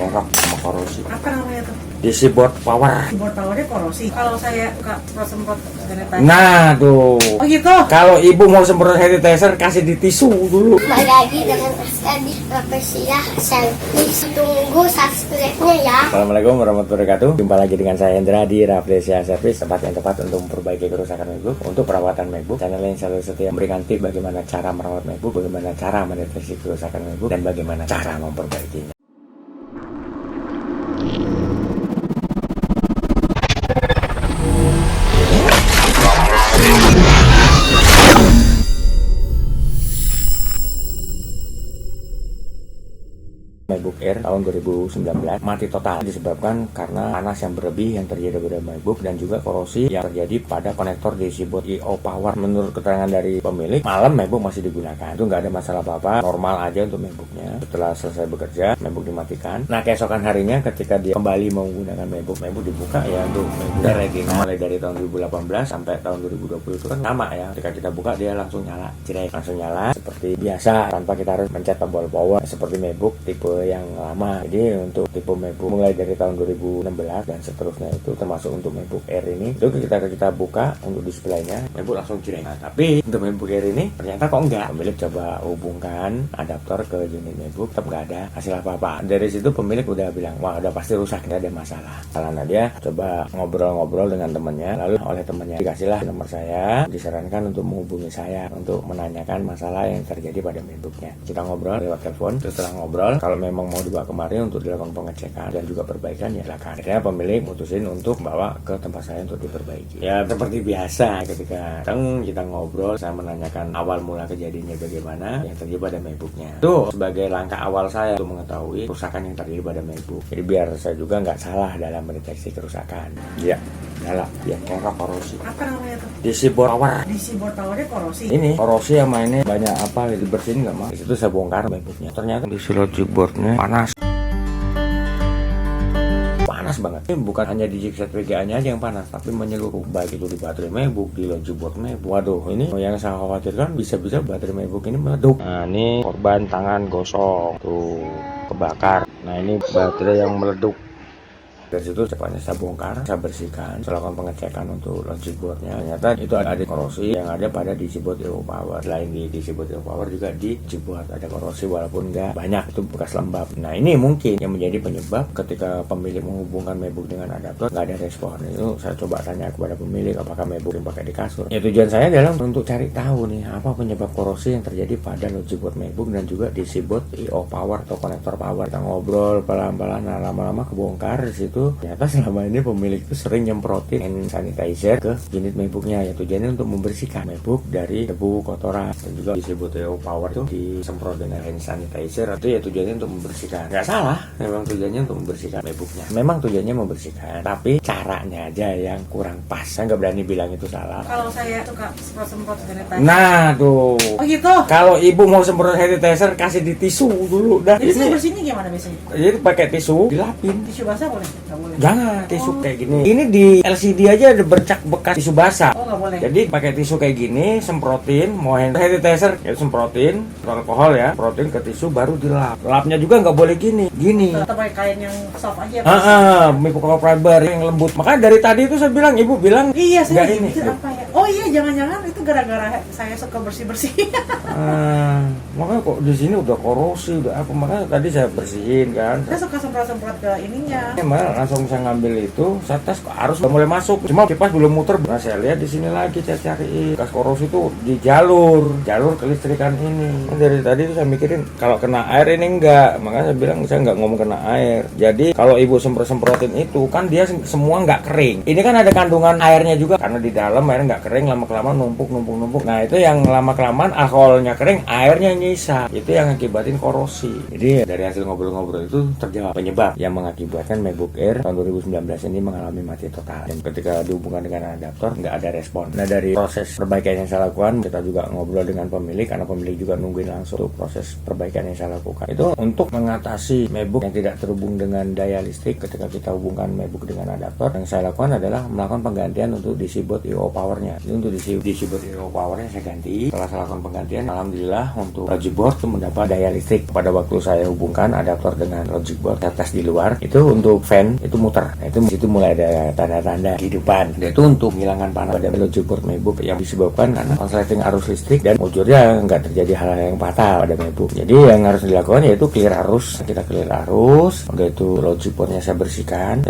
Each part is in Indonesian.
kerok sama korosi. Apa namanya tuh? DC board power. Keyboard powernya korosi. Kalau saya suka semprot sanitizer. Nah tuh. Oh gitu. Kalau ibu mau semprot sanitizer kasih di tisu dulu. Balik lagi dengan Asadi Rapesilah Selfie. Tunggu subscribe-nya ya. Assalamualaikum warahmatullahi wabarakatuh. Jumpa lagi dengan saya Hendra di Rafflesia Service, tempat yang tepat untuk memperbaiki kerusakan MacBook, untuk perawatan MacBook. Channel yang selalu setia memberikan tips bagaimana cara merawat MacBook, bagaimana cara mendeteksi kerusakan MacBook, dan bagaimana cara memperbaikinya. MacBook Air tahun 2019 mati total disebabkan karena panas yang berlebih yang terjadi pada MacBook dan juga korosi yang terjadi pada konektor DC board I/O power. Menurut keterangan dari pemilik, malam MacBook masih digunakan, itu nggak ada masalah apa-apa, normal aja untuk MacBooknya. Setelah selesai bekerja, MacBook dimatikan. Nah, keesokan harinya ketika dia kembali menggunakan MacBook dibuka ya untuk MacBook Retina mulai dari tahun 2018 sampai tahun 2020 itu kan sama ya. Ketika kita buka dia langsung nyala, jrek, langsung nyala seperti biasa tanpa kita harus mencet tombol power seperti MacBook tipe yang lama. Jadi untuk tipe MacBook mulai dari tahun 2016 dan seterusnya itu termasuk untuk MacBook Air ini, itu kita buka untuk displaynya MacBook langsung jreng. Nah, tapi untuk MacBook Air ini ternyata kok enggak. Pemilik coba hubungkan adaptor ke unit MacBook, tetap enggak ada hasil apa-apa. Dari situ pemilik udah bilang, wah udah pasti rusak, nggak ada masalah. Karena dia coba ngobrol-ngobrol dengan temannya, lalu oleh temannya dikasihlah nomor saya, disarankan untuk menghubungi saya untuk menanyakan masalah yang terjadi pada MacBooknya. Kita ngobrol lewat telepon. Setelah ngobrol, kalau memang mau dibawa kemari untuk dilakukan pengecekan dan juga perbaikan, ya silakan. Akhirnya pemilik mutusin untuk bawa ke tempat saya untuk diperbaiki. Ya seperti biasa, ketika kita ngobrol, saya menanyakan awal mula kejadiannya bagaimana yang terjadi pada MacBooknya. Itu sebagai langkah awal saya untuk mengetahui kerusakan yang terjadi pada MacBook. Jadi biar saya juga nggak salah dalam mendeteksi kerusakan. Ya, nyala, ya kerok korosi. Apa namanya tuh? DC board power. DC board powernya korosi. Ini korosi yang mainnya banyak apa dibersihin nggak, Mas? Itu saya bongkar MacBooknya. Ternyata DC logic boardnya panas banget. Ini bukan hanya di chipset VGA-nya aja yang panas, tapi menyeluruh, baik itu di baterai MacBook, di logic board MacBook. Waduh, ini yang saya khawatirkan bisa-bisa baterai MacBook ini meledak. Nah, ini korban tangan gosong tuh, kebakar. Nah, ini baterai yang meledak. Dari situ cepatnya saya bongkar, saya bersihkan, saya lakukan pengecekan untuk logic boardnya. Ternyata itu ada korosi yang ada pada DC board I/O power. Selain di DC board I/O power juga di logic board ada korosi, walaupun nggak banyak, itu bekas lembab. Nah, ini mungkin yang menjadi penyebab ketika pemilik menghubungkan MacBook dengan adaptor nggak ada respon. Itu saya coba tanya kepada pemilik apakah MacBook yang pakai di kasur. Ya, tujuan saya adalah untuk cari tahu nih apa penyebab korosi yang terjadi pada logic board MacBook dan juga DC board I/O power atau konektor power. Kita ngobrol pelan-pelan, nah lama-lama kebongkar di situ. Ternyata selama ini pemilik itu sering nyemprotin hand sanitizer ke unit MacBooknya, ya tujuannya untuk membersihkan MacBook dari debu, kotoran, dan juga disebut I/O power itu disemprot dengan hand sanitizer. Itu ya tujuannya untuk membersihkan. Nggak salah, memang tujuannya untuk membersihkan MacBooknya. Memang tujuannya membersihkan, tapi caranya aja yang kurang pas. Saya nggak berani bilang itu salah. Kalau saya suka semprot sanitizer. Nah tuh. Oh gitu. Kalau ibu mau semprot sanitizer kasih di tisu dulu dah. Jadi bersihnya gimana biasanya? Jadi pakai tisu dilapin. Tisu basah boleh? Nggak boleh. Jangan tisu kayak gini. Ini di LCD aja ada bercak bekas tisu basah. Oh, nggak boleh. Jadi pakai tisu kayak gini, semprotin, mau hand sanitizer, ya semprotin alkohol ya, semprotin ke tisu baru dilap. Lapnya juga nggak boleh gini. Tetap pakai kain yang soft aja. Microfiber yang lembut. Makanya dari tadi itu saya bilang, ibu bilang, Iya, saya nggak ini. pikir apa ya? Oh iya, jangan-jangan itu gara-gara saya suka bersih-bersih. Makanya kok di sini udah korosi, udah apa, makanya tadi saya bersihin kan. Saya suka semprot-semprot ke ininya. Malah langsung saya ngambil itu, saya tes arus udah mulai masuk, cuma kipas belum muter. Nah, saya lihat di sini lagi, saya cari bekas korosi itu di jalur kelistrikan ini. Dari tadi tuh saya mikirin kalau kena air ini enggak, makanya saya bilang saya nggak ngomong kena air. Jadi kalau ibu semprotin itu kan dia semua nggak kering. Ini kan ada kandungan airnya juga, karena di dalam air nggak kering, lama-kelamaan numpuk. Nah, itu yang lama-kelamaan alkoholnya kering, airnya nyisa, itu yang akibatin korosi. Jadi dari hasil ngobrol-ngobrol itu terjawab penyebab yang mengakibatkan MacBook Air tahun 2019 ini mengalami mati total, dan ketika dihubungkan dengan adaptor nggak ada respon. Nah, dari proses perbaikan yang saya lakukan, kita juga ngobrol dengan pemilik, karena pemilik juga nungguin langsung proses perbaikan yang saya lakukan itu untuk mengatasi MacBook yang tidak terhubung dengan daya listrik. Ketika kita hubungkan MacBook dengan adaptor, yang saya lakukan adalah melakukan penggantian untuk DC board I/O powernya. MacBooknya. Ini untuk DC board IO powernya saya ganti. Setelah saya lakukan penggantian, alhamdulillah untuk logic board itu mendapat daya listrik. Pada waktu saya hubungkan adaptor dengan logic board, saya tes di luar, itu untuk fan itu muter. Nah, itu mulai ada tanda-tanda kehidupan. Dan itu untuk menghilangkan panas pada logic board MacBook yang disebabkan karena konsleting arus listrik dan ujurnya nggak terjadi hal yang fatal pada MacBook. Jadi yang harus dilakukan yaitu clear arus. Kita clear arus, udah itu logic boardnya saya bersihkan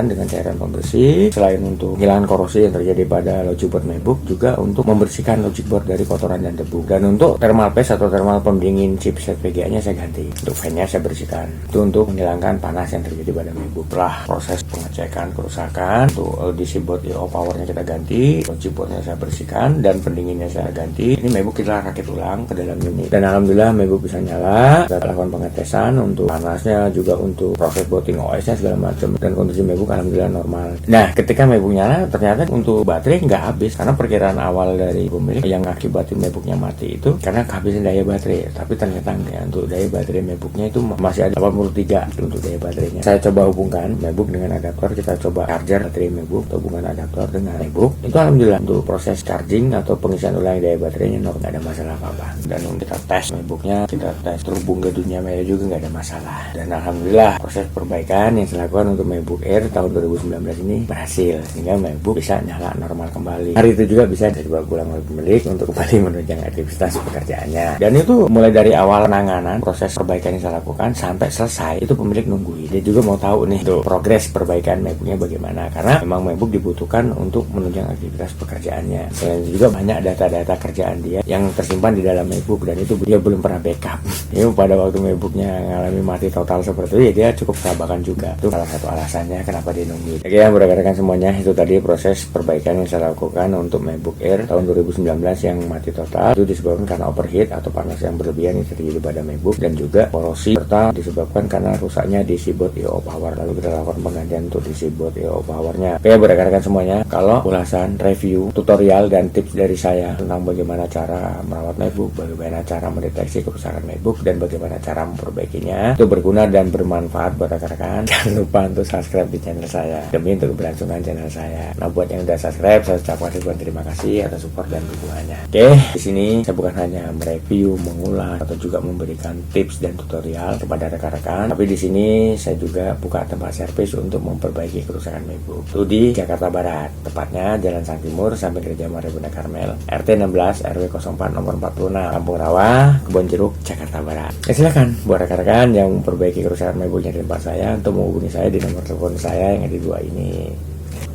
dengan cairan pembersih. Selain untuk menghilangkan korosi yang terjadi pada logic board MacBook, juga untuk membersihkan logic board dari kotoran dan debu. Dan untuk thermal paste atau thermal pendingin chipset VGA-nya saya ganti. Untuk fan-nya saya bersihkan. Itu untuk menghilangkan panas yang terjadi pada MacBook. Setelah proses pengecekan kerusakan, untuk DC board IO powernya kita ganti, logic boardnya saya bersihkan dan pendinginnya saya ganti. Ini MacBook kita rakit ulang ke dalam unit. Dan alhamdulillah MacBook bisa nyala. Kita lakukan pengetesan untuk panasnya, juga untuk proses booting OS-nya segala macam, dan kondisi MacBook alhamdulillah normal. Nah, ketika MacBook nyala, ternyata untuk baterai nggak habis, karena perkiraan awal dari pemilik yang ngakibatin MacBooknya mati itu karena kehabisan daya baterai. Tapi ternyata enggak, untuk daya baterai MacBooknya itu masih ada 83 untuk daya baterainya. Saya coba hubungkan MacBook dengan adaptor, kita coba charger baterai MacBook, hubungan adaptor dengan MacBook. Itu alhamdulillah untuk proses charging atau pengisian ulang daya baterainya nggak ada masalah apa-apa. Dan untuk kita tes MacBooknya, kita tes terhubung ke dunia maya juga nggak ada masalah. Dan alhamdulillah proses perbaikan yang saya lakukan untuk MacBook Air tahun 2019 ini berhasil, sehingga MacBook bisa nyala normal kembali. Hari itu juga bisa dibawa pulang oleh pemilik untuk kembali menunjang aktivitas pekerjaannya. Dan itu mulai dari awal penanganan proses perbaikan yang saya lakukan sampai selesai, itu pemilik nungguin. Dia juga mau tahu nih tuh progres perbaikan MacBooknya bagaimana, karena memang MacBook dibutuhkan untuk menunjang aktivitas pekerjaannya. Selain itu juga banyak data-data kerjaan dia yang tersimpan di dalam MacBook, dan itu dia belum pernah backup. Ini pada waktu MacBooknya mengalami mati total seperti itu, ya dia cukup sabakan juga. Itu salah satu alasannya kenapa dia nungguin. Oke ya, rekan-rekan semuanya, itu tadi proses perbaikan yang saya lakukan untuk MacBook Air tahun 2019 yang mati total. Itu disebabkan karena overheat atau panas yang berlebihan yang terjadi pada MacBook, dan juga korosi, serta disebabkan karena rusaknya DC board IO power. Lalu kita lakukan penggantian untuk DC board IO powernya. Oke, rekan-rekan semuanya, kalau ulasan, review, tutorial dan tips dari saya tentang bagaimana cara merawat MacBook, bagaimana cara mendeteksi kerusakan MacBook, dan bagaimana cara memperbaikinya, itu berguna dan bermanfaat buat rekan-rekan. Jangan lupa untuk subscribe di channel saya demi untuk keberlangsungan channel saya. Nah, buat yang udah subscribe, saya ucapkan ribuan terima kasih atas support dan dukungannya. Oke, di sini saya bukan hanya mereview, mengulas, atau juga memberikan tips dan tutorial kepada rekan-rekan, tapi di sini saya juga buka tempat servis untuk memperbaiki kerusakan MacBook. Itu di Jakarta Barat, tepatnya Jalan Sang Timur, samping Gereja Maria Bunda Karmel, RT 16 RW 04 nomor 46, Kampung Rawa, Kebon Jeruk, Jakarta Barat. Ya, silakan buat rekan-rekan yang memperbaiki kerusakan MacBooknya di tempat saya untuk menghubungi saya di nomor telepon saya yang ada di dua ini.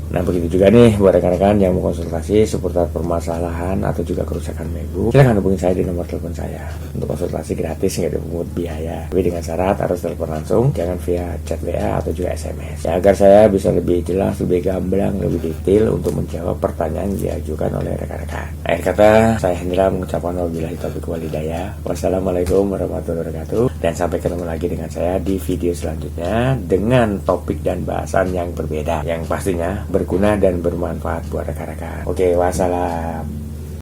Nah, begitu juga nih buat rekan-rekan yang mau konsultasi seputar permasalahan atau juga kerusakan MacBook, silahkan hubungi saya di nomor telepon saya untuk konsultasi gratis, nggak dipungut biaya. Tapi dengan syarat harus telepon langsung, jangan via chat WA atau juga SMS. Ya, agar saya bisa lebih jelas, lebih gamblang, lebih detail untuk menjawab pertanyaan yang diajukan oleh rekan-rekan. Akhir kata, saya Hendra mengucapkan wabillahi taufiq wal hidayah. Wassalamualaikum warahmatullahi wabarakatuh. Dan sampai ketemu lagi dengan saya di video selanjutnya dengan topik dan bahasan yang berbeda, yang pastinya berguna dan bermanfaat buat rekan-rekan. Oke, wassalam.